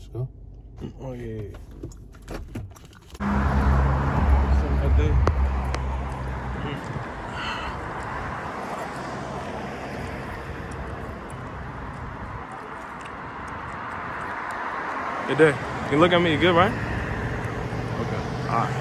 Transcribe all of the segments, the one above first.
Let's go. Oh yeah. Something right there. Good day. You look at me, you good, right? Okay. All right.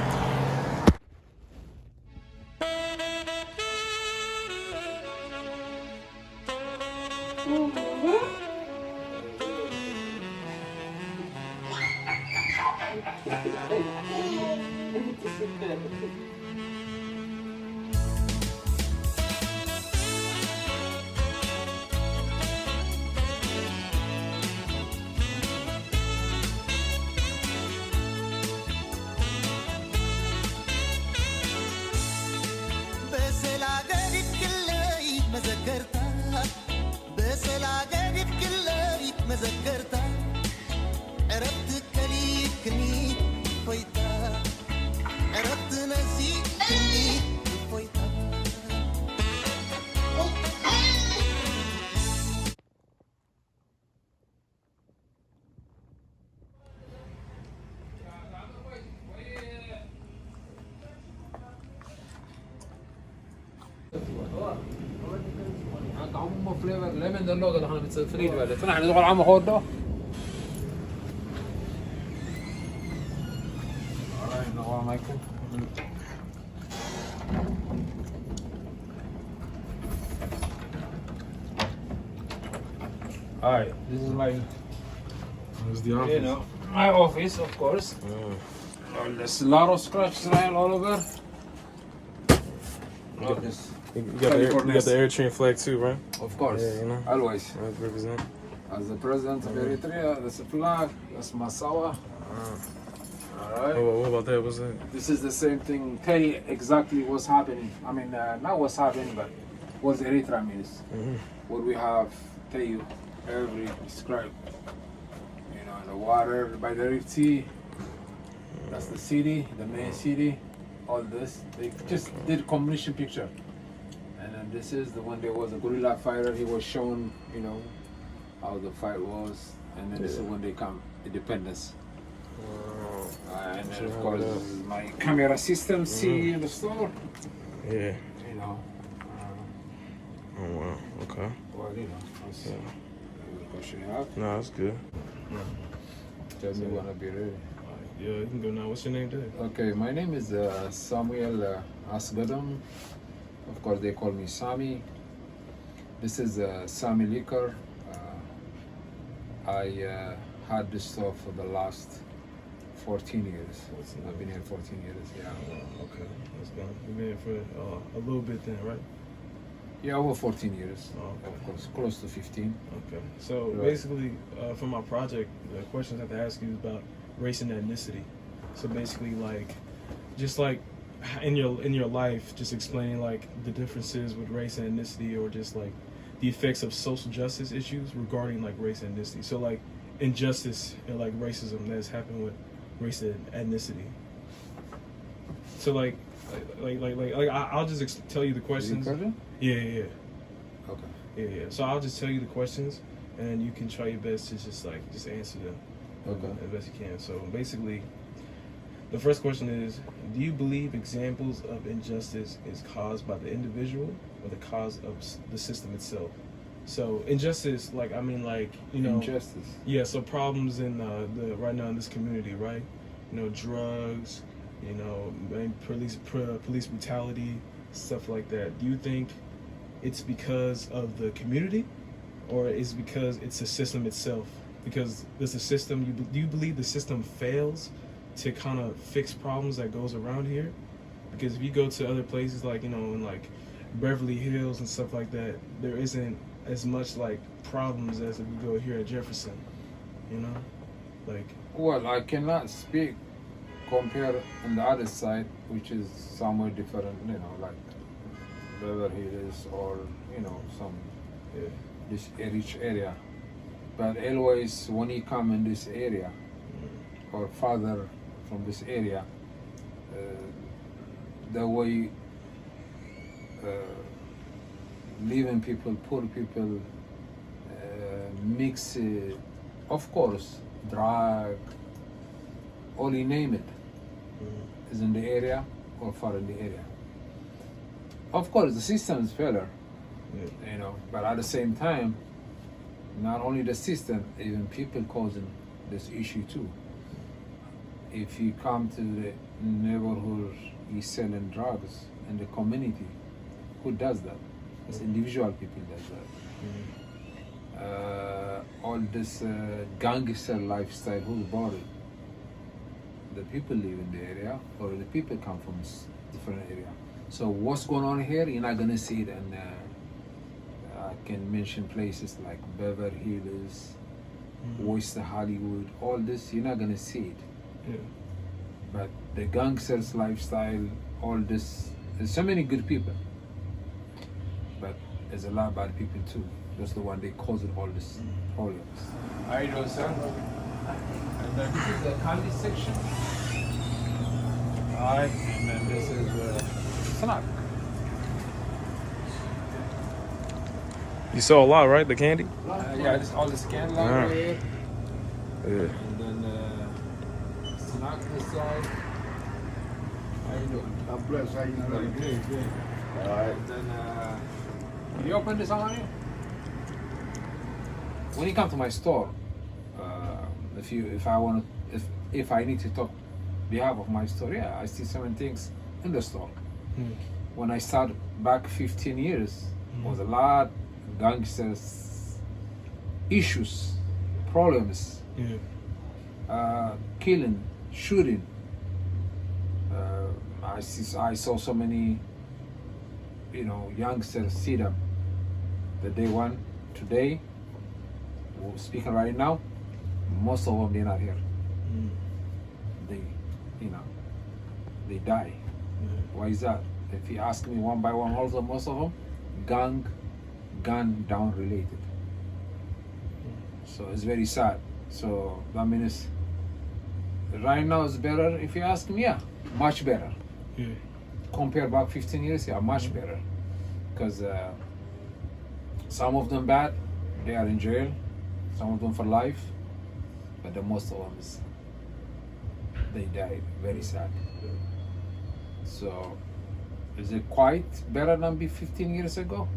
عمو فليفر ليمون ده اللوجو اللي احنا متسافرين ولا طلع ندخل عمو خد ده السلام عليكم. Alright, this is my the office. you know, my office of course. There's a lot of scratches all over. You got the Eritrean flag too, right? Of course, yeah, you know, always. Represent. As the president of Eritrea, that's a flag, that's Masawa. Alright. What about that? What's that? This is the same thing. Tell you exactly what's happening. I mean, not what's happening, but what Eritrea means. What we have, tell you, every describe. You know, the water by the Rift Sea. That's the city, the main city. All this, they just did a combination picture. And then this is the one there was a guerrilla fighter. He was shown, you know, how the fight was. And then this is when they come, independence. And then of course this is my camera system. See in the store. Yeah. You know. Oh wow. Okay. Well, you know. That's, question you have. No, that's good. Tell me when I'll be ready. Yeah, you can go now. What's your name today? Okay, my name is Samuel Asghedom. Of course, they call me Sammy. This is Sammy liquor. I had this store for the last 14 years. I've been here 14 years, yeah. Okay, that's good. You've been here for a little bit then, right? Yeah, over 14 years. Oh, okay. Of course, close to 15. Okay, so basically, for my project, the questions I have to ask you is about race and ethnicity. So basically, like, just like in your life, just explaining like the differences with race and ethnicity, or just like the effects of social justice issues regarding like race and ethnicity. So like injustice and like racism that has happened with race and ethnicity. So like I'll just tell you the questions. Yeah. Okay. Yeah. So I'll just tell you the questions, and you can try your best to just answer them. Okay. As best you can. So basically, the first question is: do you believe examples of injustice is caused by the individual or the cause of the system itself? So injustice, Injustice. Yeah. So problems in the right now in this community, right? You know, drugs. You know, police brutality, stuff like that. Do you think it's because of the community, or is it because it's the system itself? Because there's a system. Do you believe the system fails to kind of fix problems that goes around here? Because if you go to other places like, you know, in like Beverly Hills and stuff like that, there isn't as much like problems as if you go here at Jefferson. You know, like. Well, I cannot speak compare on the other side, which is somewhere different, you know, like Beverly Hills or, you know, some this rich area. But always when you come in this area or farther from this area, the way living people, poor people, mix. Of course, drug, all you name it, is in the area or far in the area. Of course, the system is failure, you know, but at the same time, not only the system, even people causing this issue too. If you come to the neighborhood, you selling drugs in the community, who does that? It's individual people does that. All this gangster lifestyle, who brought it? The people live in the area, or the people come from different area. So what's going on here? You're not gonna see it, and I can mention places like Beverly Hills, West Hollywood, all this. You're not gonna see it. Yeah. But the gangsters lifestyle, all this. There's so many good people, but there's a lot of bad people too. That's the one they causing all this problems. How you doing, sir? And then this is the candy section. Alright, and then this is snack. You saw a lot, right? The candy? Yeah, this all this candy Ah. here. Yeah. And then snack this side. How you doing? I'm blessed. How you doing? Good. Alright. And then you open this on you? When you come to my store, if I need to talk behalf of my store, yeah, I see certain things in the store. When I started back 15 years, was a lot gangsters issues, problems, killing, shooting. I saw so many, you know, youngsters see them. The day one, today, we're speaking right now, most of them they're not here. They, you know, they die. Why is that? If you ask me one by one, also most of them, gun down related. So it's very sad. So that means right now it's better. If you ask me, yeah, much better. Compare back 15 years, yeah, much better. Because some of them bad, they are in jail. Some of them for life, but the most of them is they died. Very sad. So is it quite better than 15 years ago?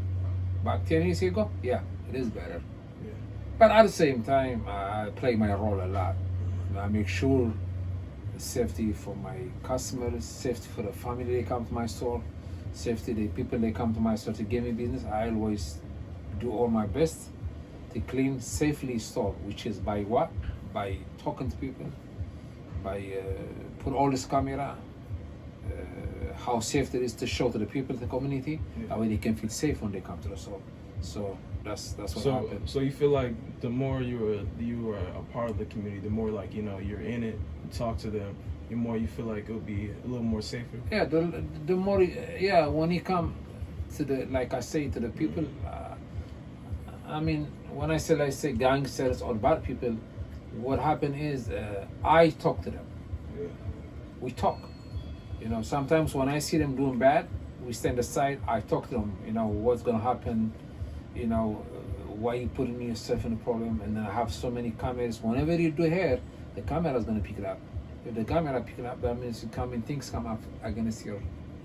Back 10 years ago? Yeah, it is better. But at the same time, I play my role a lot. I make sure the safety for my customers, safety for the family they come to my store, safety the people they come to my store to give me business. I always do all my best to clean safely store, which is by what? By talking to people, by put all this camera, how safe it is to show to the people, the community, that way they can feel safe when they come to the store. So that's what happened. So you feel like the more you are a part of the community, the more like, you know, you're in it, you talk to them, the more you feel like it'll be a little more safer. Yeah, the more, yeah, when you come to the, like I say to the people, I mean, when I say gangsters or bad people, what happened is I talk to them. We talk. You know, sometimes when I see them doing bad, we stand aside, I talk to them, you know, what's gonna happen, you know, why you putting yourself in a problem, and then I have so many cameras. Whenever you do here, the camera is gonna pick it up. If the camera pick it up, that means things come up against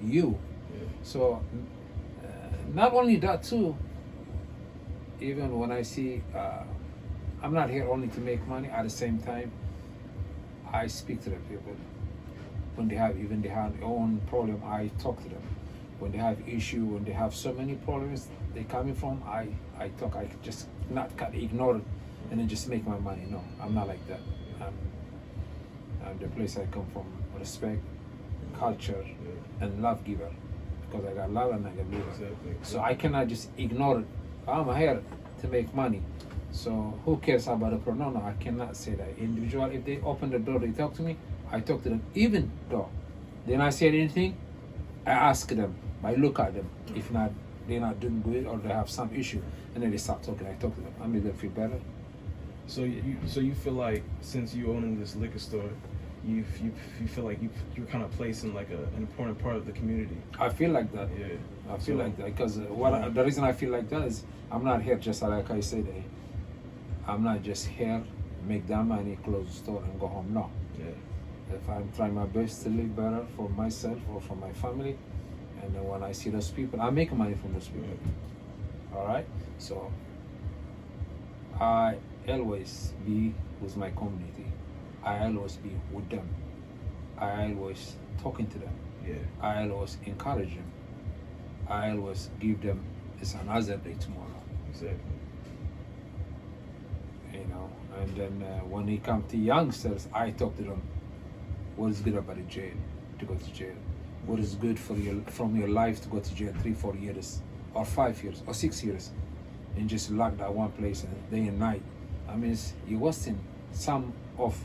you. So not only that too, even when I see, I'm not here only to make money, at the same time, I speak to the people. When they have their own problem, I talk to them. When they have issue, when they have so many problems they coming from, I talk. I just not ignore it and then just make my money. No, I'm not like that. I'm the place I come from, respect, culture, and love giver. Because I got love and I got giver. So I cannot just ignore it. I'm here to make money. So who cares about the problem? No, I cannot say that. Individual, if they open the door, they talk to me, I talk to them. Even though they're not saying anything, I ask them, I look at them. If not, they're not doing good or they have some issue, and then they start talking. I talk to them. I make them feel better. So you feel like since you owning this liquor store, you feel like you're kind of placed in like an important part of the community. I feel like that. Yeah. I feel like that because the reason I feel like that is I'm not here just like I said. I'm not just here make that money, close the store, and go home. No. Yeah. If I'm trying my best to live better for myself or for my family, and then when I see those people, I make money from those people. All right. So I always be with my community. I always be with them. I always talking to them. Yeah. I always encourage them. I always give them it's another day tomorrow. Exactly. You know, and then when it comes to youngsters, I talk to them. What is good about the jail? To go to jail. What is good for you from your life to go to jail 3-4 years, or 5 years, or 6 years, and just lock that one place and day and night. I mean, you're wasting some of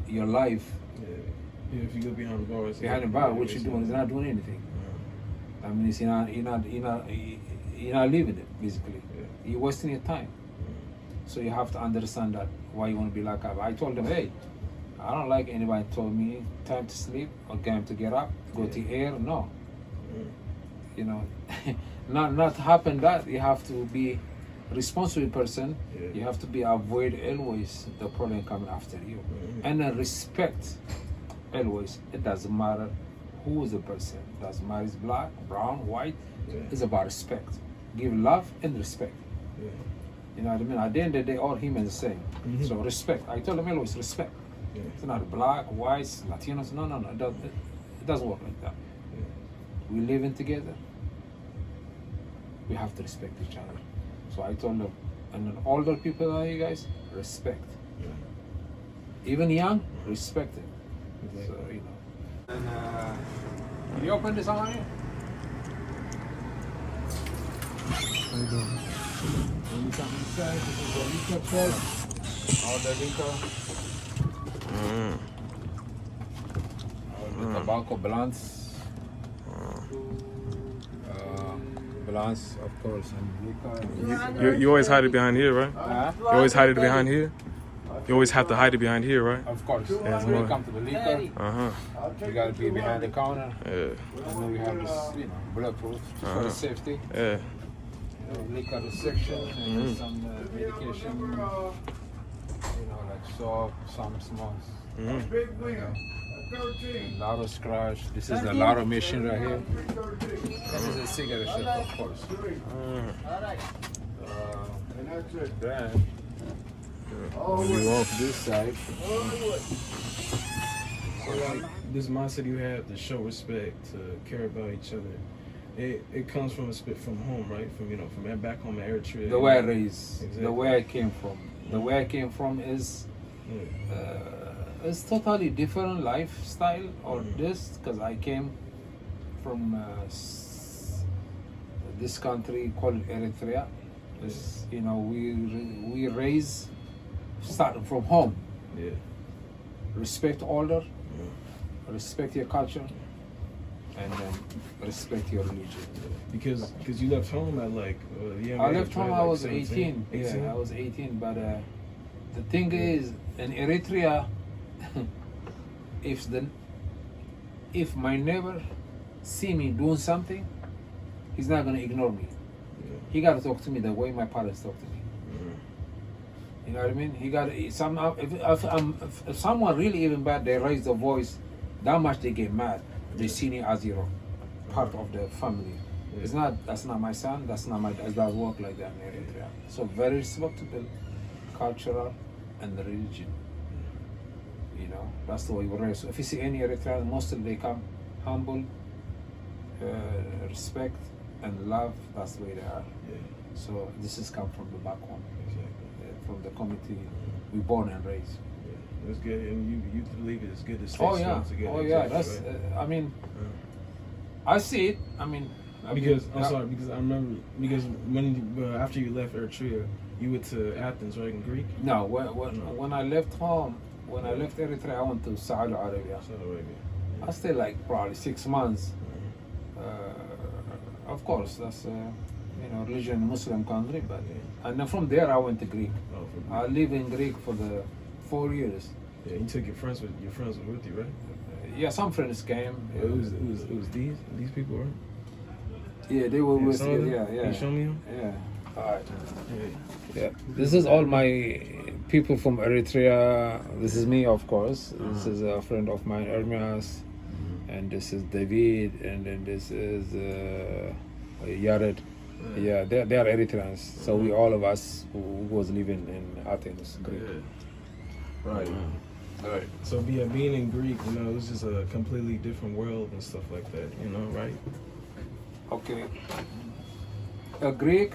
your life. Yeah, if you go behind the bars. Behind the bar, what you're doing is not doing anything. I mean, it's you're not living it basically. Yeah. You're wasting your time. So you have to understand that why you want to be locked up. I told them, hey, I don't like anybody told me time to sleep or time to get up, go to air. No, you know, not happen that. You have to be responsible person. Yeah. You have to be avoid always the problem coming after you, and then respect always. It doesn't matter who is the person. It doesn't matter is black, brown, white. Yeah. It's about respect. Give love and respect. Yeah. You know what I mean? At the end of the day, all humans the same. So respect. I told them always respect. Yeah. It's not black, white, Latinos. No. It doesn't work like that. Yeah. We living together. We have to respect each other. So I told them, and then older people like you guys, respect. Yeah. Even young, respect it. Exactly. So, you know. And can you open this on here? How you doing? Give me something to say. This is the liquor test. All the liquor. All the tobacco blunts. Blunts, of course, and liquor. You always hide it behind here, right? You always hide it behind here? You always have to hide it behind here, right? Of course. Yeah, When it comes to the liquor, Uh-huh. you gotta be behind the counter. Yeah. And then we have this, you know, bulletproof for the safety. Yeah. You know, liquor section and then some medication. You know, like soap, some smalls. Lotto scratch. This is the lotto machine right here. This is a cigarette shop, of course. Then we walk this side. This mindset you have to show respect, to care about each other. It comes from from home, right? From back home in Eritrea. The way I raised, Exactly. the way I came from. The way I came from is it's totally different lifestyle or this, because I came from this country called Eritrea. It's, you know, we raise starting from home. Yeah. Respect older, respect your culture, and then respect your religion. Because you left home at like young I age, left home. right? I Like was 17, 18. Yeah, I was 18. But the thing is, in Eritrea, if my neighbor see me doing something, he's not gonna ignore me. Yeah. He gotta talk to me the way my parents talk to me. You know what I mean? He got if someone really even bad, they raise the voice that much, they get mad. They see me as part of the family. Yeah. It's not. That's not my son. That's not my. It doesn't work like that in Eritrea. So very respectable, cultural, and the religion. You know, that's the way we raise. So if you see any Eritrean, mostly they come humble, respect, and love. That's the way they are. Yeah. So this has come from the back home. Exactly. From the community we born and raised. Yeah. That's good, and you believe it's good to stay Oh yeah, strong together. oh yeah. Exactly, That's. right? I mean, I see it. I mean, because I'm sorry, because I remember when after you left Eritrea, you went to Athens, right, in Greek. No, when I left home, when I left Eritrea, I went to Saudi Arabia. Saudi Arabia. Yeah. I stayed like probably 6 months. Of course, that's religion Muslim country, but and then from there I went to Greek. Oh, for Greek. I lived in Greek for the 4 years. Yeah, you took your friends were with you, right? Yeah, some friends came. It was these people, right? Yeah, they were with saw you. them? Yeah, yeah. Can you show me them? Yeah. All right. Yeah. Yeah, this is all my people from Eritrea. This is me, of course. This is a friend of mine, Ermias, and this is David, and then this is Yared. Yeah, they are Eritreans. So we all of us who was living in Athens, Greek. Right. Right. So being in Greek, you know, it was just a completely different world and stuff like that, you know, right? Okay. A Greek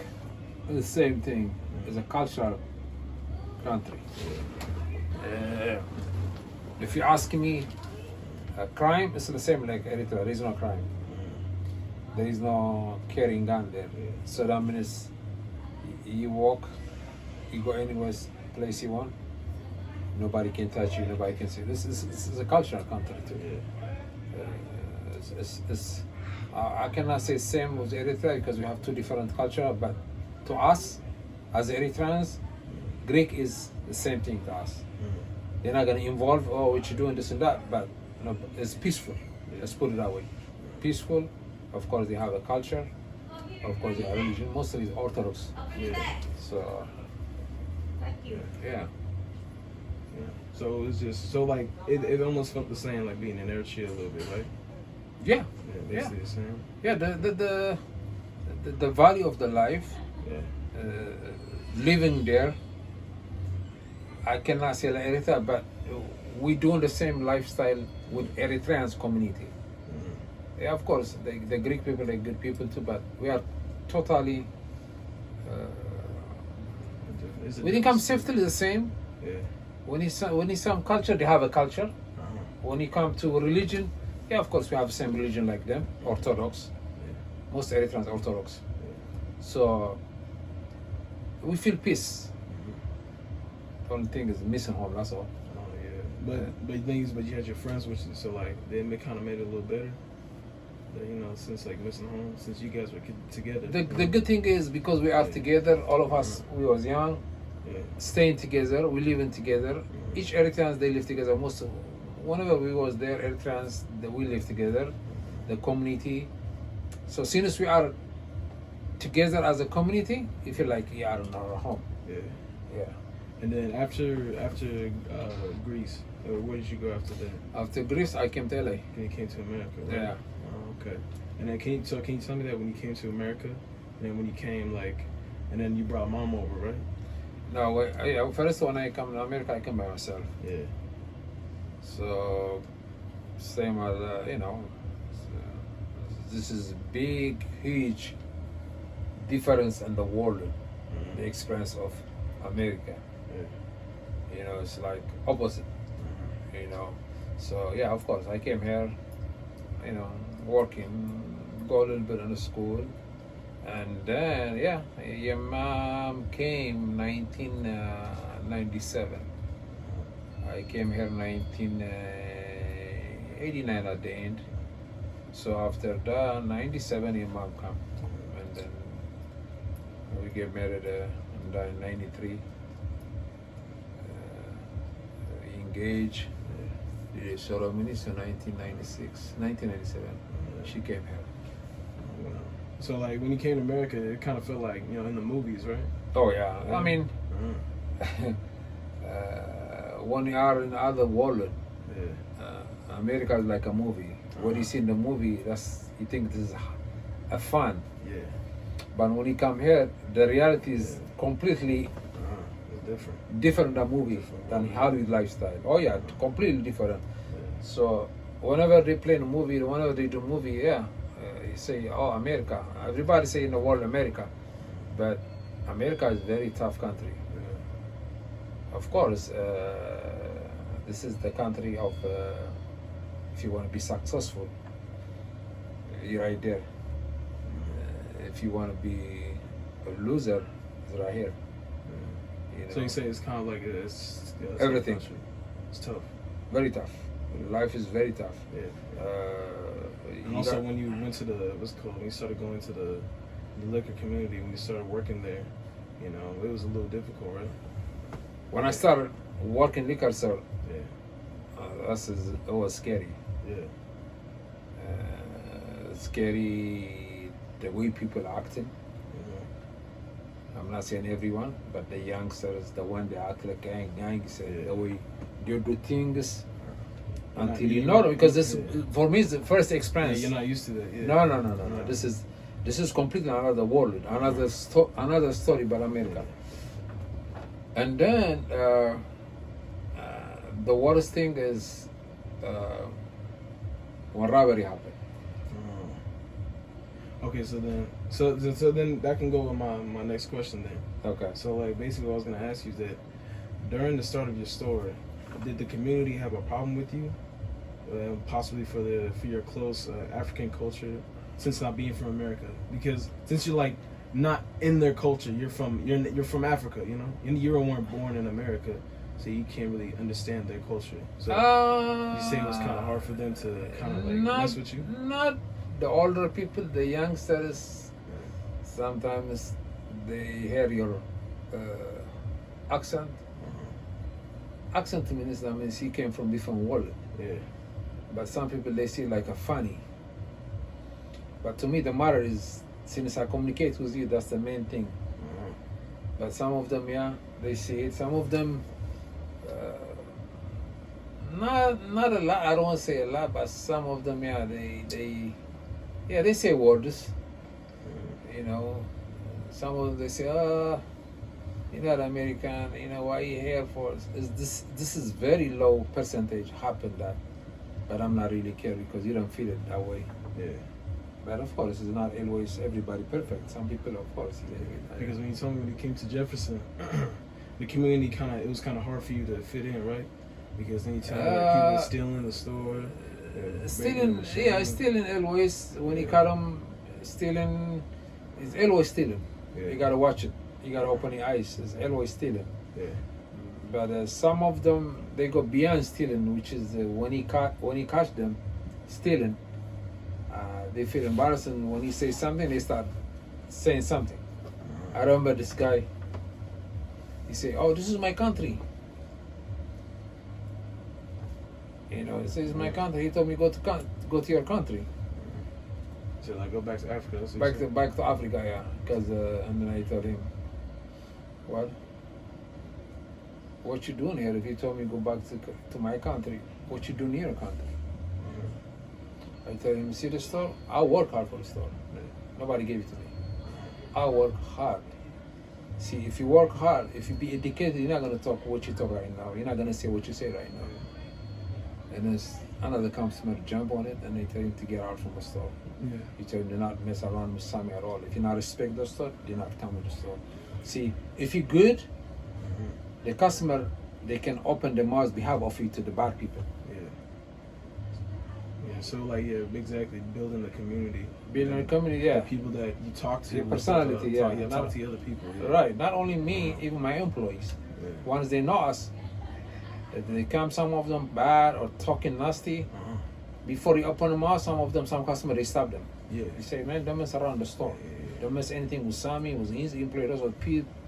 is the same thing. It's a cultural country. If you ask me, crime is the same like Eritrea. There is no crime. There is no carrying gun there. So that means you walk, you go anywhere place you want. Nobody can touch you. Nobody can see. This is a cultural country too. I cannot say same with Eritrea because we have two different culture. But to us, as Eritreans, Greek is the same thing to us. They're not gonna involve, oh, what you doing this and that, but no, it's peaceful. Let's put it that way. Peaceful. Of course, they have a culture. Of course, they have religion. Mostly it's Orthodox. So, yeah. So it's just like it almost felt the same like being in Eritrea a little bit, right? Yeah. Basically the same. Yeah. The value of the life, living there. I cannot say like Eritrea, but we doing the same lifestyle with Eritreans community. Yeah, of course, the Greek people are good people too, but we are totally. When it comes safety, the same. Yeah. When it's some culture, they have a culture. When it comes to religion, yeah, of course, we have the same religion like them, Orthodox. Most Eritreans Orthodox. So we feel peace. The only thing is missing home. That's all. Oh yeah. But you had your friends with you, so like they kind of made it a little better. You know, since like missing home, since you guys were together. The good thing is because we are together, all of us, we was young, staying together, we living together. Each Eritreans, they live together. Whenever we was there, Eritreans, we live together, the community. So since we are together as a community, you feel like you are in our home. Yeah. And then after Greece, where did you go after that? After Greece, I came to LA. And you came to America, right? Yeah. Oh, okay. And then can you tell me that when you came to America, and then when you came and then you brought mom over, right? No, first when I come to America, I come by myself. Yeah. So same as this is big, huge difference in the world, the experience of America. You know, it's like opposite. You know, so yeah, of course, I came here. You know, working, go a little bit in the school, and then your mom came 1997. I came here 1989 at the end. So after that, 97, your mom come, and then we get married in 93. Engaged. The ceremony, so 1997, she came here. Wow. So like when you came to America, it kind of felt like, you know, in the movies, right? Oh yeah, I mean, when you are in other world, America is like a movie. What you see in the movie, you think this is a fun. Yeah. But when you come here, the reality is completely different than movie, than Hollywood lifestyle. Oh yeah, completely different. So whenever they play a movie, whenever they do movie, you say, oh, America. Everybody say in the world America, but America is very tough country. Of course, this is the country of if you want to be successful, you're right there. If you want to be a loser, it's right here. You know? So you say it's kind of like it's everything. It's tough. Very tough. Life is very tough. And also, when you went to when you started going to the liquor community, when you started working there, you know, it was a little difficult, right? When I started working liquor store, it was scary. Scary the way people acting. I I'm not saying everyone, but the youngsters, the one they act like gangs, the way they do things until you know, because this for me is the first experience. You're not used to that. No. This is completely another world, another story about America. And then the worst thing is when robbery happened. Okay, so then that can go with my next question then. Okay. So like basically what I was gonna ask you is that during the start of your store, did the community have a problem with you? Possibly for your close African culture, since not being from America, because since you're like not in their culture, you're from Africa, you know, and you weren't born in America, so you can't really understand their culture. So you say it was kind of hard for them to kind of like mess with you. Not the older people, the youngsters. Sometimes they hear your accent. Accent means he came from different world. Yeah. But some people they see it like a funny. But to me the matter is, since I communicate with you, that's the main thing. But some of them, they see it. Some of them, not a lot. I don't want to say a lot, but some of them, they say words. You know, some of them they say, you're not American. You know, why you here for? This is very low percentage happen that. But I'm not really care because you don't feel it that way. Yeah. But of course, it's not always everybody perfect. Some people, of course. Because when you told me when you came to Jefferson, the community it was kind of hard for you to fit in, right? Because then you tell me that people were stealing the store. Stealing always. When you call them stealing, it's always stealing. Yeah. You gotta watch it. You gotta open your eyes. It's always stealing. Yeah. But some of them, they go beyond stealing, which is when he catch them stealing, they feel embarrassed, and when he says something, they start saying something. I remember this guy. He say, "Oh, this is my country." You know, he says, "My country." He told me, "Go to your country." So like go back to Africa. That's Back to Africa, yeah. Because and then I told him, "What? What you doing here? If you told me go back to my country, what you doing in your country?" I told him, "See the store? I work hard for the store. Nobody gave it to me. I work hard. See, if you work hard, if you be educated, you're not gonna talk what you talk right now. You're not gonna say what you say right now." And then another customer jump on it, and they tell him to get out from the store. Yeah. You tell him to not mess around with Sammy at all. If you not respect the store, do not come to the store. See, if you're good, the customer, they can open their mouths behalf of you to the bad people. Yeah, so like, exactly, building the community. Building a community, yeah. The people that you talk to. Your personality, yeah. Talk to other people. Yeah. Right, not only me, even my employees. Yeah. Once they know us, they come, some of them bad or talking nasty. Before you open the mouth, some customer, they stop them. Yeah. You say, "Man, don't mess around the store. Don't mess anything with Sammy, with his employees, or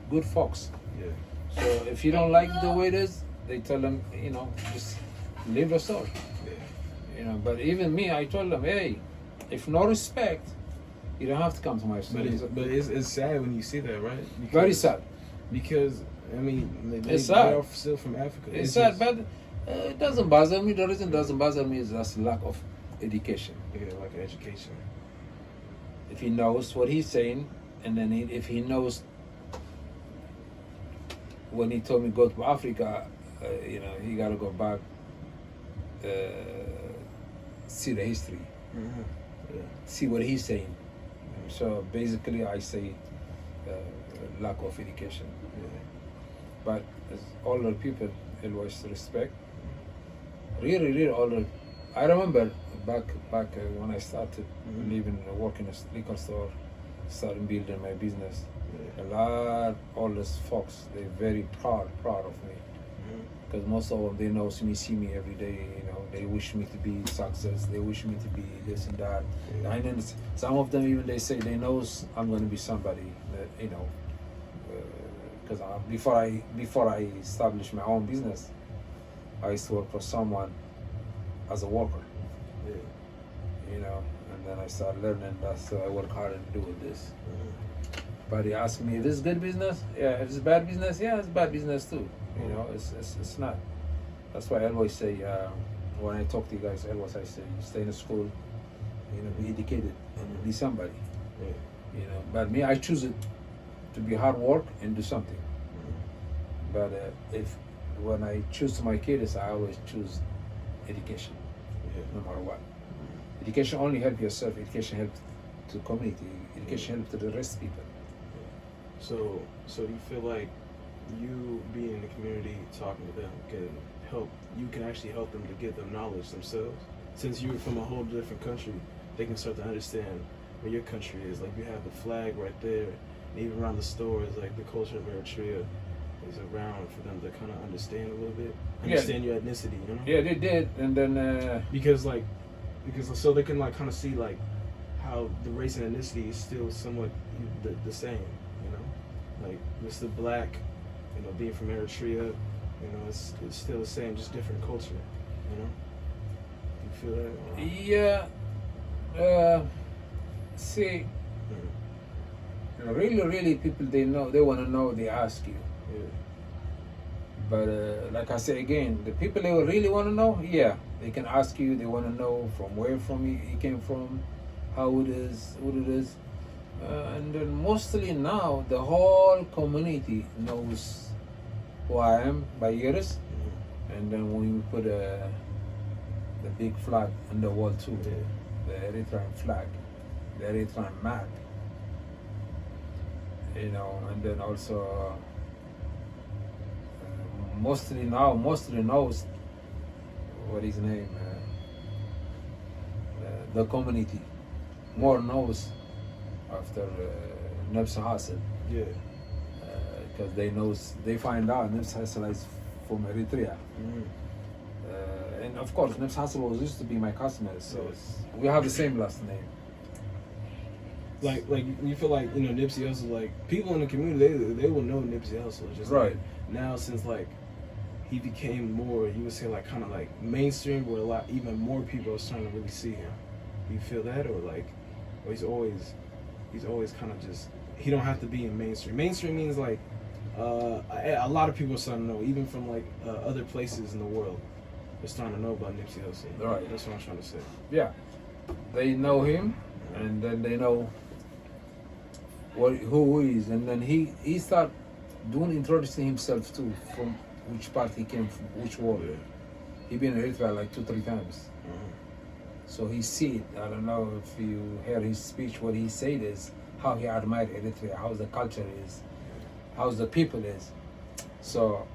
good folks." Yeah. So if you don't like the way it is, they tell them, just leave the store. Yeah. But even me, I told them, "Hey, if no respect, you don't have to come to my store." But it's sad when you see that, right? Because, very sad. Because It's sad. they're still from Africa. It's sad, but it doesn't bother me. The reason it doesn't bother me is that's lack of education. Yeah, like education. If he knows what he's saying, and then if he knows when he told me go to Africa, he got to go back, see the history, see what he's saying. So basically, I say lack of education. But as older people, always respect. Really older. I remember back when I started working in a liquor store, starting building my business. A lot older folks, they're very proud of me. Because most of them, they know me, see me every day. They wish me to be success. They wish me to be this and that. I know some of them even they say they know I'm going to be somebody. Because before I established my own business, I used to work for someone as a worker. And then I started learning. That's I work hard and do with this. But he asked me if it's good business. Yeah, if it's bad business, yeah, it's bad business too. You know, it's not. That's why I always say when I talk to you guys, I always I say stay in school, you know, be educated and be somebody. You know, but me, I choose it to be hard work and do something. But if when I choose my kids, I always choose education, no matter what. Education only help yourself. Education help to community. Education help to the rest of people. So do you feel like you being in the community, talking to them, can help? You can actually help them to get them knowledge themselves. Since you're from a whole different country, they can start to understand where your country is. Like you have the flag right there, and even around the stores, like the culture of Eritrea is around for them to kind of understand a little bit, understand your ethnicity. You know? Yeah, they did, and then because so they can like kind of see like how the race and ethnicity is still somewhat the same. You know, like Mr. Black, you know, being from Eritrea, you know, it's still the same, just different culture. You know, do you feel that? Yeah. See, really, people they want to know, they ask you. Yeah. But like I say again, the people they really want to know, yeah, they can ask you. They want to know from where you came from, how it is, what it is, and then mostly now the whole community knows who I am by years, and then when we put the big flag on the wall too, the Eritrean flag, the Eritrean map, you know, and then also mostly knows what his name, the community more knows after Nefs Hassel. Yeah. Because they find out Nefs Hassel is from Eritrea. And of course, Nefs Hassel used to be my customer, so we have the same last name. Like you feel like, you know, Nipsey Hussle, like people in the community, they will know Nipsey Hussle. Just right. Like now, since like he became more, you would say like kind of like mainstream, where even more people are starting to really see him. Do you feel that, or like, or he's always kind of just, he don't have to be in mainstream. Mainstream means like a lot of people are starting to know, even from like other places in the world, they're starting to know about Nipsey Hussle. Right. That's what I'm trying to say. Yeah, they know him, and then they know who he is, and then he start introducing himself too, from which part he came from, which war. Yeah. He been in Eritrea like 2-3 times. So he see it. I don't know if you hear his speech. What he said is how he admired Eritrea, how the culture is, how the people is. So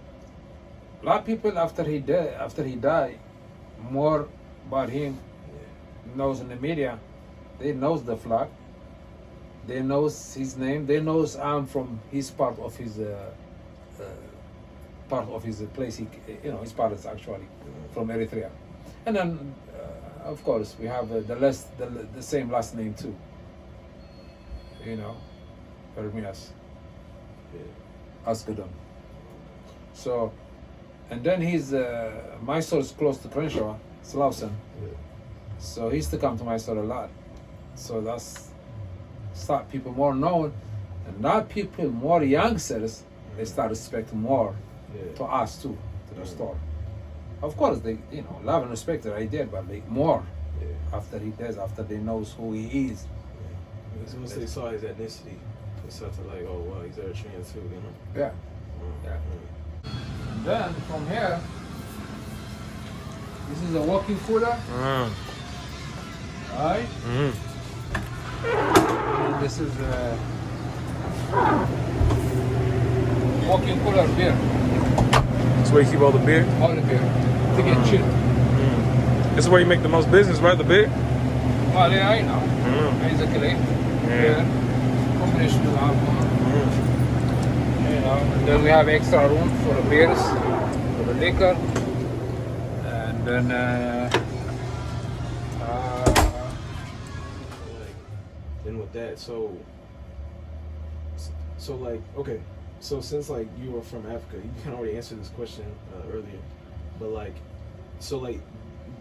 a lot of people after he died, more about him knows in the media. They knows the flag. They knows his name. They knows I'm from his part of his place. His part is actually from Eritrea, and then of course we have the same last name too. You know, Ermias, Asghedom. So, and then he's my store is close to Crenshaw, Slauson. So he used to come to my store a lot. So that's start people more known, and now people more youngsters they start respecting more to us too, to the store. Of course they love and respect it, I did, but they more after he does, after they knows who he is. Because once they saw his ethnicity, they started like, oh wow, he's Eritrean too, you know? Yeah. And then from here, this is a walking cooler. Alright? And this is a walking cooler beer. That's where you keep all the beer? All the beer. To get chilled. This is where you make the most business, right? The beer? Well, yeah, I know. Basically. Beer. Combination of alcohol. And then we have extra room for the beers, for the liquor. And then then with that, so like, okay, so since like you were from Africa, you kind of already answered this question earlier, but like, so like,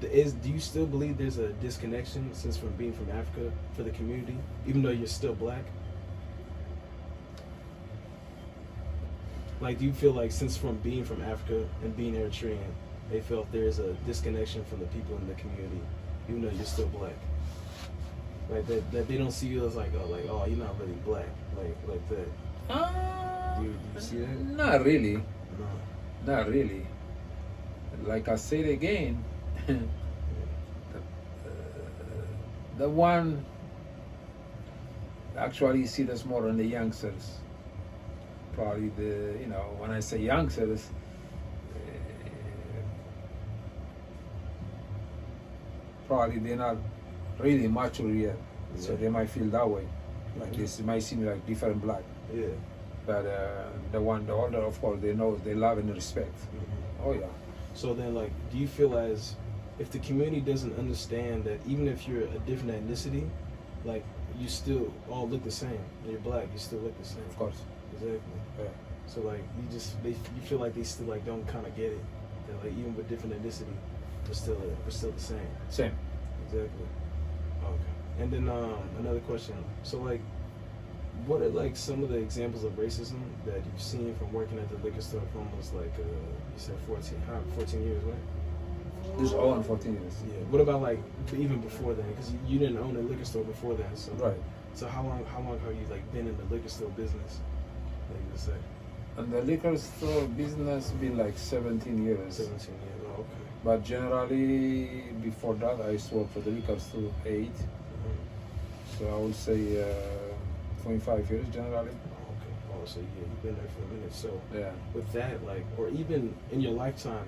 do you still believe there's a disconnection since from being from Africa for the community, even though you're still black? Like, do you feel like since from being from Africa and being Eritrean, they felt there's a disconnection from the people in the community, even though you're still black? Like that they don't see you as like, oh, you're not really black, like that. Do you see that? Not really. No. Not really. Like I said again, the one actually you see this more in the youngsters. Probably when I say youngsters, probably they're not really mature yet, so they might feel that way. Like this might seem like different black. Yeah. But the older, of course, they know, they love and respect. Mm-hmm. Oh yeah. So then, like, do you feel as if the community doesn't understand that even if you're a different ethnicity, like, you still all look the same. You're black, you still look the same. Of course. Exactly. Yeah. So like you feel like they still like don't kind of get it. That like even with different ethnicity, we're still the same. Same. Exactly. Okay. And then another question. So like, what are like some of the examples of racism that you've seen from working at the liquor store for almost like you said 14 years, right? This is all in 14 years. Yeah. What about like even before then? Because you didn't own a liquor store before then. So Right. So how long have you like been in the liquor store business? Like you say. And the liquor store business been like 17 years. 17 years. Oh, okay. But generally, before that, I used to work for the liquor store 8. So I would say 25 years generally. Oh, okay. Oh, so yeah, you've been there for a minute. So Yeah. with that, like, or even in your lifetime,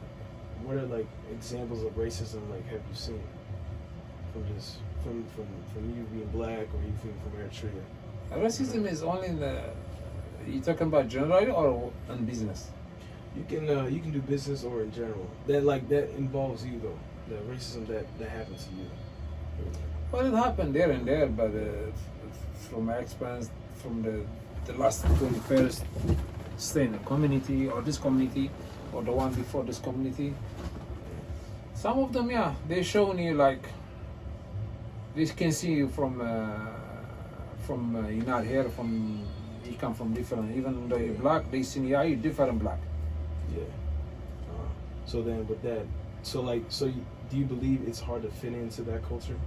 what are like examples of racism like have you seen from you being black or you being from Eritrea? Racism is only in the. You talking about generally or in business? You can do business or in general. That involves you though. The racism that happened to you. Well, it happened there and there, but from my experience, from the last 21st stay in the community or this community or the one before this community, some of them, yeah, they showing you like they can see you from you're not here, from you come from different, even though you're black, they see you, you're different black. Yeah. So then with that, do you believe it's hard to fit into that culture?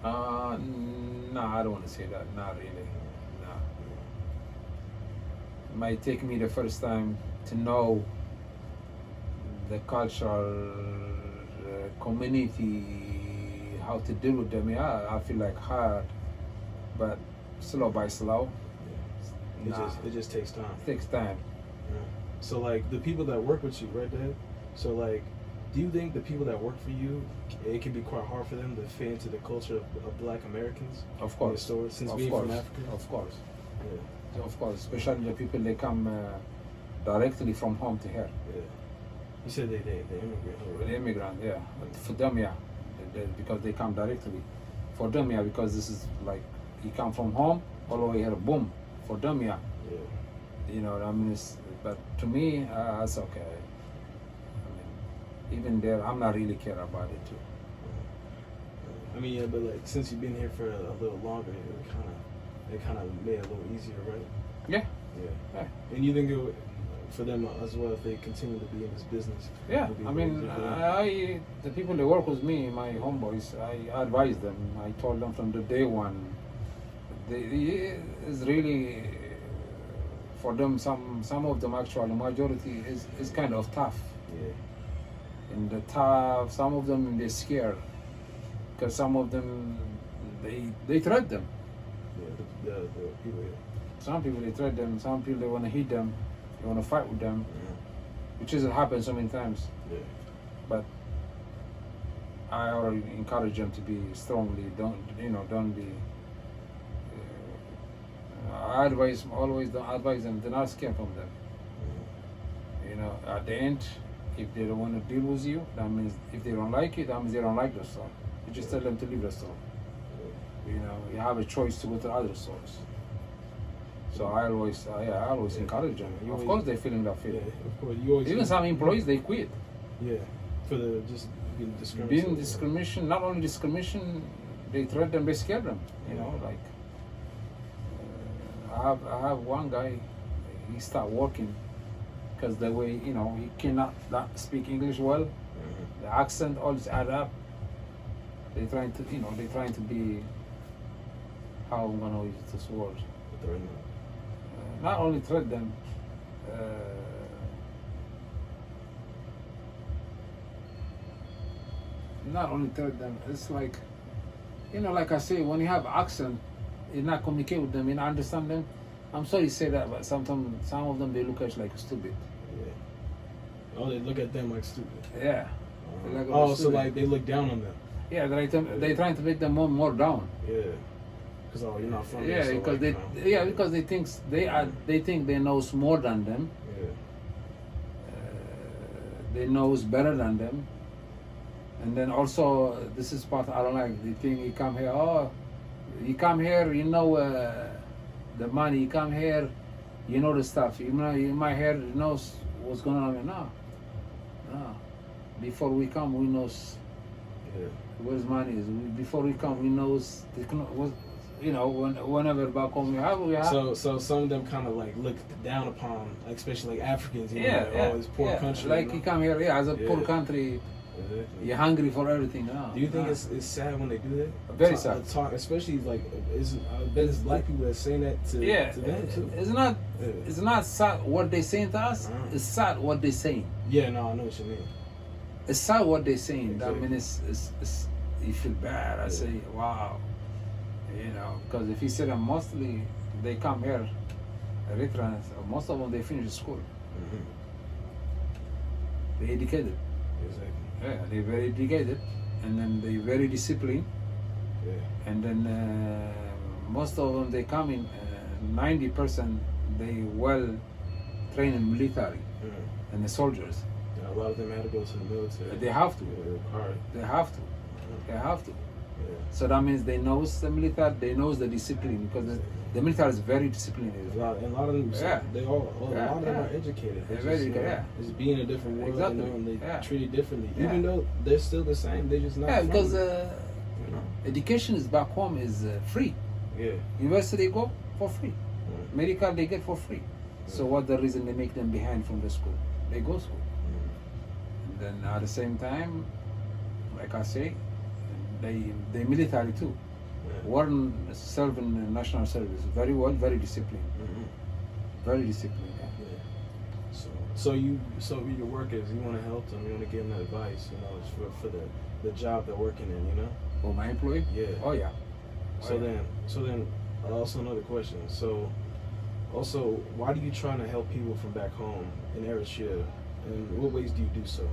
No, I don't want to say that. Not really. No. It might take me the first time to know the cultural community, how to deal with them. Yeah, I feel like hard, but slow by slow. It just takes time. It takes time. Yeah. So like the people that work with you, right, Dad? So like, do you think the people that work for you, it can be quite hard for them to fit into the culture of Black Americans? Of course. Since of being course. from Africa? Of course. Yeah. Of course. Especially the people they come directly from home to here. Yeah. You said they immigrate. Right? The immigrant, yeah. But for them, yeah. Because they come directly. For them, yeah, because this is like, you come from home, all the way here, boom. For them, yeah. Yeah. You know, I mean, but to me, it's okay. I mean, even there, I'm not really care about it too. I mean, yeah, but like since you've been here for a little longer, it kind of made it a little easier, right? Yeah. Yeah. And you think for them as well, if they continue to be in this business? Yeah. I mean, the people that work with me, my homeboys, I advise them. I told them from the day one. It's really for them. Some of them actually, majority is kind of tough. Yeah. And the tough, some of them they're scared because some of them they threat them. Yeah. The people. Yeah. Some people they threat them. Some people they want to hit them. They want to fight with them, which has happened so many times. Yeah. But I already encourage them to be strongly. Don't be. I always don't advise them. Do not scare from them. You know, at the end, if they don't want to deal with you, that means if they don't like it, that means they don't like the store. You just tell them to leave the store. You know, you have a choice to go to other stores. So I always encourage them. Of course, they're feeling that feeling. Yeah, of course. You always Even some employees they quit. Yeah, for the just being discriminated. Being discrimination, not only discrimination, they threat them, they scare them. You know, like I have one guy. he start working because the way he cannot not speak English well. The accent always add up. They trying to be, how I'm gonna use this word. Not only threat them. Not only threat them. It's like, like I say, when you have accent, you not communicate with them, you not understand them. I'm sorry to say that, but sometimes some of them they look at you like stupid. Yeah. Oh, they look at them like stupid. Yeah. Oh, so like they look down on them. Yeah, they trying to make them more down. Yeah. Because you're not from Yeah, there, so because like, because they think they think they knows more than them. Yeah. They knows better than them. And then also this is part I don't like. They think you come here. Oh, you come here. The money. You come here. You know the stuff. You might hear knows what's going on. No. Before we come, we knows. Yeah. Where's money is. Before we come, we knows. Whenever back home we have. So some of them kind of like look down upon, like, especially like Africans. It's poor country. Like you come here, as a poor country. Exactly. You're hungry for everything. Do you think it's sad when they do that? Very sad. Especially like, I bet it's black people that saying that to them too. It's not sad what they saying to us. It's sad what they saying. Yeah, no, I know what you mean. It's sad what they saying. Exactly. I mean, it's you feel bad. I say, wow, because if you see them mostly they come here, Eritreans, most of them they finish school. They educated. Exactly. Yeah, they're very educated, and then they're very disciplined. Yeah. And then most of them they come in 90% they well trained in military and the soldiers. Yeah, a lot of them had to go to the military. They have to. They have to. They have to. Yeah. So that means they knows the military, they knows the discipline because the military is very disciplined. A lot of them, they all, a lot of them are educated. They're very educated. It's being in a different world, Exactly. and they Yeah. treat it differently, Yeah. even though they're still the same. They're just not. Yeah, from because it, education is back home is free. Yeah. University they go for free. Medical they get for free. So what the reason they make them behind from the school? They go school. And then at the same time, like I say, they military too. One serving the national service very well, very disciplined. Very disciplined. Yeah. So your workers, you want to help them, you want to give them advice, for the job they're working in, For my employee? Yeah. Oh yeah. So then, also another question. So, also, why do you try to help people from back home in Eritrea, and what ways do you do so?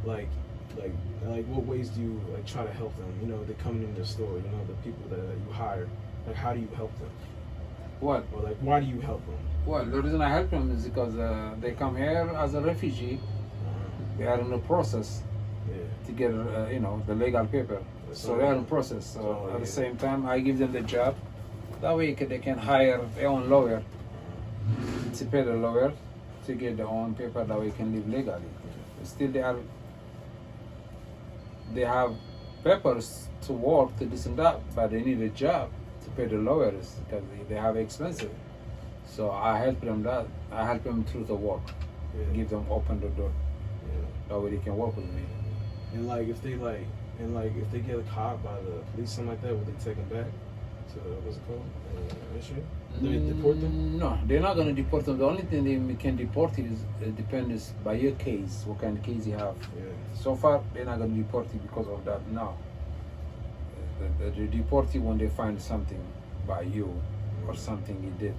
Like what ways do you try to help them? They come in the store. The people that you hire. Like, how do you help them? What? Or why do you help them? Well, the reason I help them is because they come here as a refugee. They are in the process to get the legal paper. So they are in process. So at the same time, I give them the job. That way they can hire their own lawyer to pay the lawyer to get their own paper. That way they can live legally. Still they have papers to work to this and that, but they need a job to pay the lawyers because they have expensive. So I help them that. I help them through the work. Give them open the door. That way they can work with me. And if they get caught by the police, something like that, would they take them back to what's it called? Eritrea? They deport them? No, they're not going to deport them. The only thing they can deport is depends by your case, what kind of case you have. Yeah. So far, they're not going to deport you because of that. No. They deport you when they find something by you or something you did,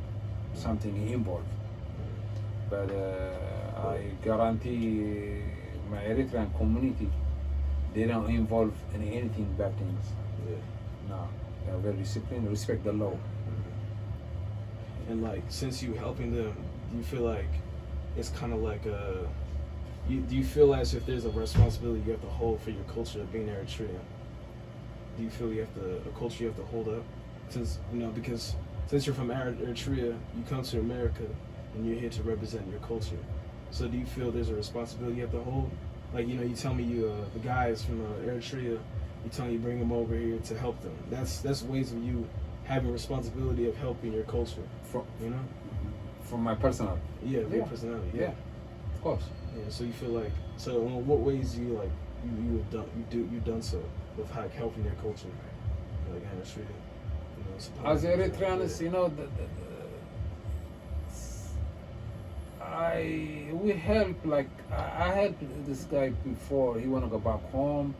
something you involved. But I guarantee my Eritrean community, they don't involve in anything bad things. Yeah. No, they're very disciplined, respect the law. And since you helping them, do you feel like it's kind of like do you feel as if there's a responsibility you have to hold for your culture of being Eritrean? Do you feel a culture you have to hold up? Since because since you're from Eritrea, you come to America and you're here to represent your culture. So do you feel there's a responsibility you have to hold? You tell me the guys from Eritrea, you tell me you bring them over here to help them. That's ways of you having responsibility of helping your culture. from my personal. Yeah, your Yeah. personality. Yeah, of course. Yeah. So you feel like, so in what ways do you like you've done so with like helping your culture, like in Eritrea? You know, As supporting Eritreans, yeah. you know, we help. Like I helped this guy before. He wanna go back home.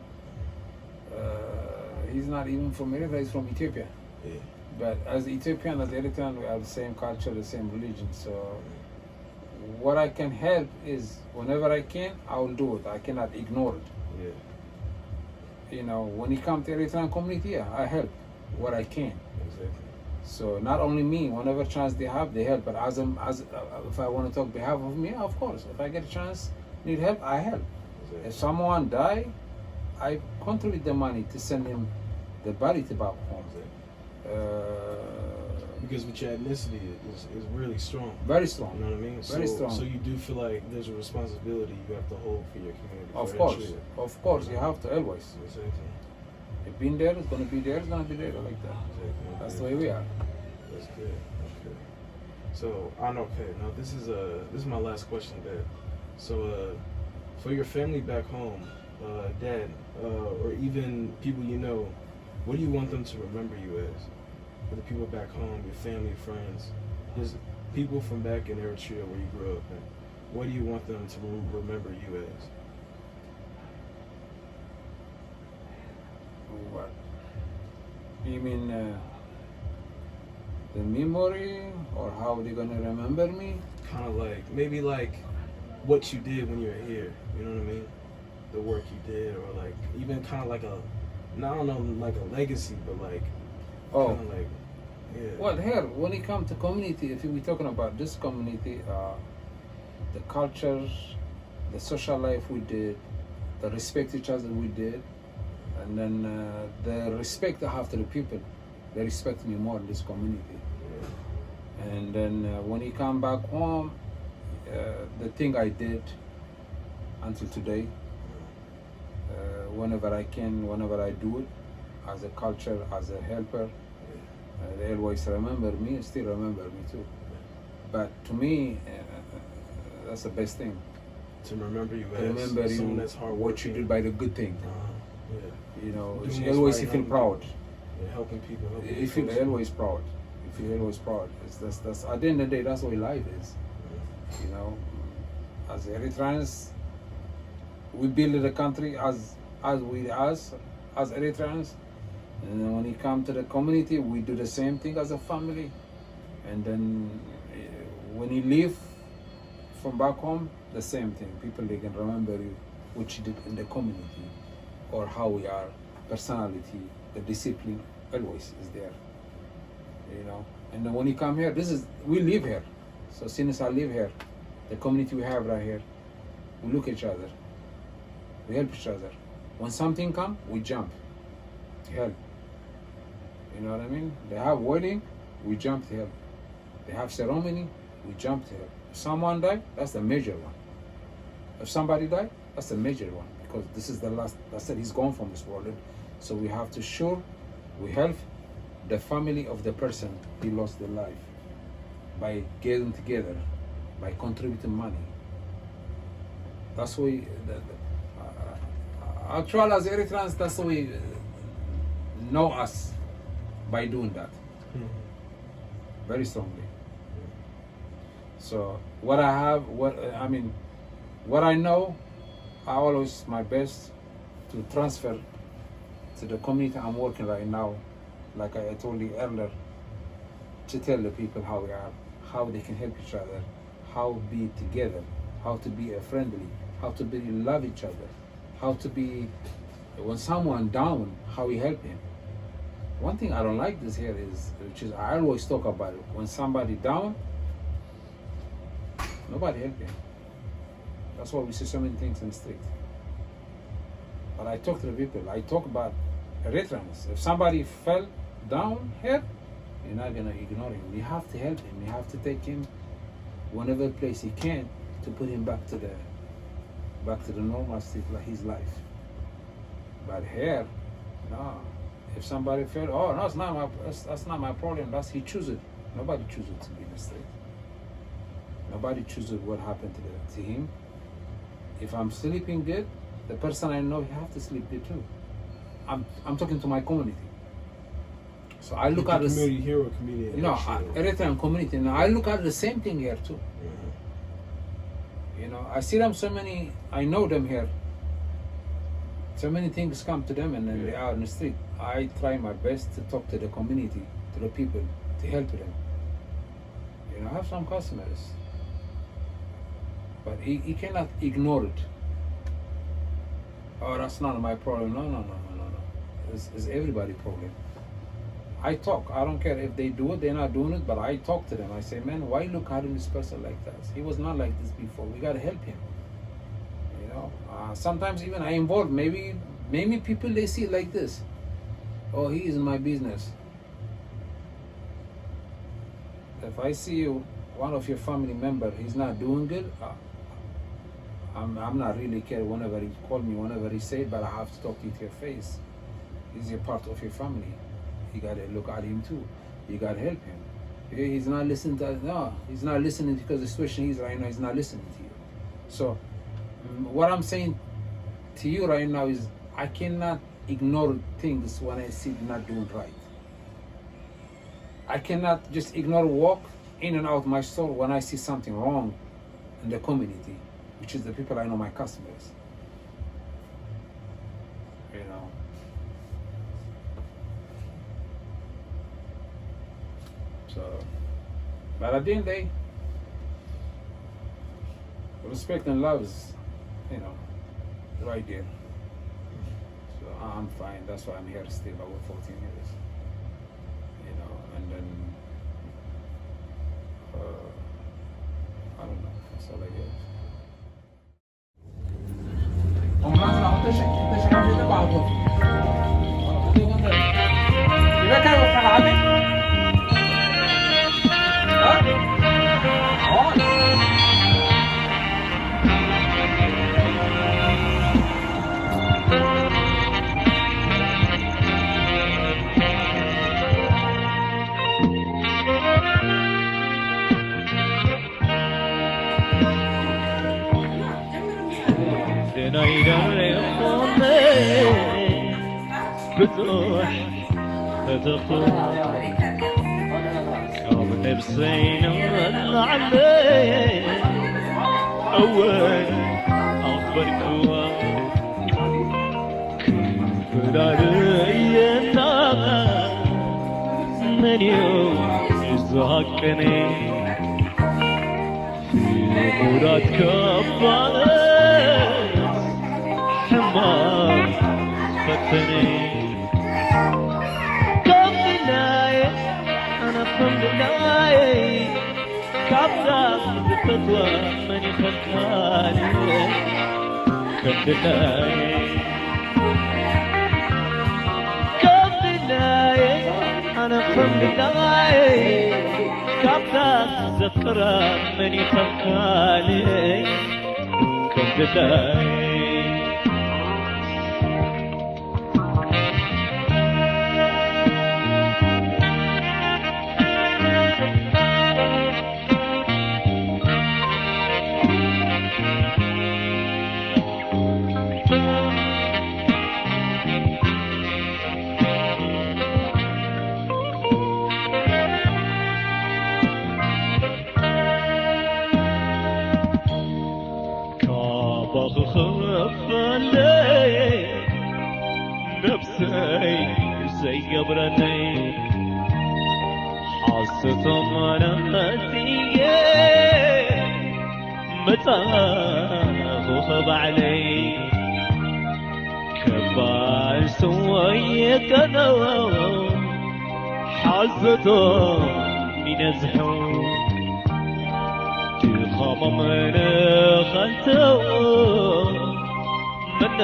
He's not even from Eritrea. He's from Ethiopia. Yeah. But as Ethiopian, as Eritrean, we have the same culture, the same religion. So what I can help is whenever I can, I will do it. I cannot ignore it. Yeah. You know, when it comes to Eritrean community, yeah, I help what I can. Exactly. So not only me, whenever chance they have, they help. But if I want to talk behalf of me, of course. If I get a chance, need help, I help. Exactly. If someone die, I contribute the money to send him the body to back home. Because with your ethnicity is really strong. Very strong. You know what I mean? Very strong. So you do feel like there's a responsibility you have to hold for your community. Of for course, Eritrea. of course, you have to always. Exactly. You've been there, it's gonna be there, it's gonna be there like that. Exactly. That's the way we are. That's good. Okay. So okay. Now this is my last question, Dad. So for your family back home, Dad, or even people you know, what do you want them to remember you as? For the people back home, your family, friends, just people from back in Eritrea where you grew up, and what do you want them to remember you as? What? You mean the memory, or how they're gonna remember me? Kind of like maybe like what you did when you were here. You know what I mean? The work you did, or like even kind of like a, I don't know, like a legacy, but like Oh, kind of like yeah. well, here when it comes to community, if we're talking about this community, the culture, the social life we did, the respect each other we did, and then the respect I have to the people, they respect me more in this community. And then when he come back home, the thing I did until today, whenever I can, whenever I do it, as a culture, as a helper, they always remember me, still remember me too. But to me, that's the best thing. To remember you To as remember someone you, that's hard what you did by the good thing. Yeah. You know, Doing you what's always right, feel helping proud. Yeah, helping people. Helping You feel folks. always proud. You feel always proud. That's at the end of the day, that's what life is. You know, as Eritreans, we build the country as Eritreans, and then when it comes to the community, we do the same thing as a family. And then when you leave from back home, the same thing. People, they can remember you, what you did in the community, or how we are, personality, the discipline, always is there. You know, and then when you come here, we live here. So since I live here, the community we have right here, we look at each other, we help each other. When something comes, we jump, help. You know what I mean? They have wedding, we jump to help. They have ceremony, we jump to help. If someone die, that's the major one. If somebody die, that's the major one, because this is the last. That's it. He's gone from this world, so we have to sure we help the family of the person he lost their life by getting together, by contributing money. That's why actually as Eritreans, that's why we know us by doing that very strongly. So what I know, I always my best to transfer to the community I'm working right now, like I told you earlier, to tell the people how we are, how they can help each other, how be together, how to be friendly, how to be love each other, how to be when someone down, how we help him. One thing I don't like this here is, which is I always talk about it, when somebody down, nobody help him. That's why we see so many things in the street. But I talk to the people, I talk about Eritreans. If somebody fell down here, you're not gonna ignore him. You have to help him. You have to take him whatever place he can to put him back to the normal state like his life. But here, no. If somebody fell, oh no, that's not my problem. That's he chooses it. Nobody chooses to be in the street. Nobody chooses what happened to him. If I'm sleeping good, the person I know he have to sleep good too. I'm talking to my community. So I look the at this community here or community. you know, Eritrean community. Now I look at the same thing here too. Mm-hmm. You know, I see them so many. I know them here. So many things come to them, and then they are in the street. I try my best to talk to the community, to the people, to help them. You know, I have some customers, but he cannot ignore it. Oh, that's not my problem. No. It's everybody's problem. I talk. I don't care if they do it, they're not doing it, but I talk to them. I say, man, why look at this person like that? He was not like this before. We gotta help him. You know, sometimes even I involve. Maybe people they see it like this. Oh, he is in my business. If I see you, one of your family member, he's not doing good. I'm not really care whenever he call me, whenever he say, but I have to talk to you to your face. He's a part of your family. You gotta look at him too. You gotta help him. He's not listening to us. No, he's not listening because the situation he's right now, he's not listening to you. So, what I'm saying to you right now is I cannot ignore things when I see not doing right. I cannot just ignore walk in and out my store when I see something wrong in the community, which is the people I know, my customers. You know. So, but at the end of the day, respect and love is, you know, right there. So I'm fine. That's why I'm here still over 14 years. You know, and then, I don't know. That's all I guess. بتروح بتخطر أو بنفسين عليه أول أخبر كوا كيف دارينا من يوم يزهقني في مراد كبار حمار فتني الحمد لله كابتا بفتوى من يفكرني الحمد لله كابتا أنا الحمد لله كابتا ذكرى من يفكرني الحمد لله نفسي زي قبرتي حاسة منامتي متى غضب علي كبار سويت انا حاسة من ازحو تخام من خلته من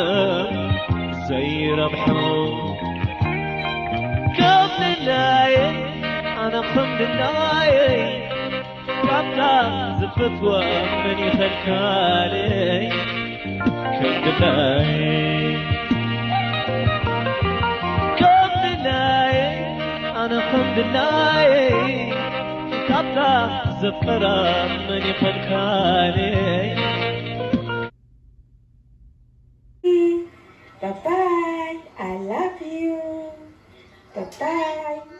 زي ربحو كم لله أنا الحمد لله كم زفتوى من يخلكالي كم لله كم لله أنا الحمد لله كم زفرة من يخلكالي. Bye bye. I love you. Bye bye.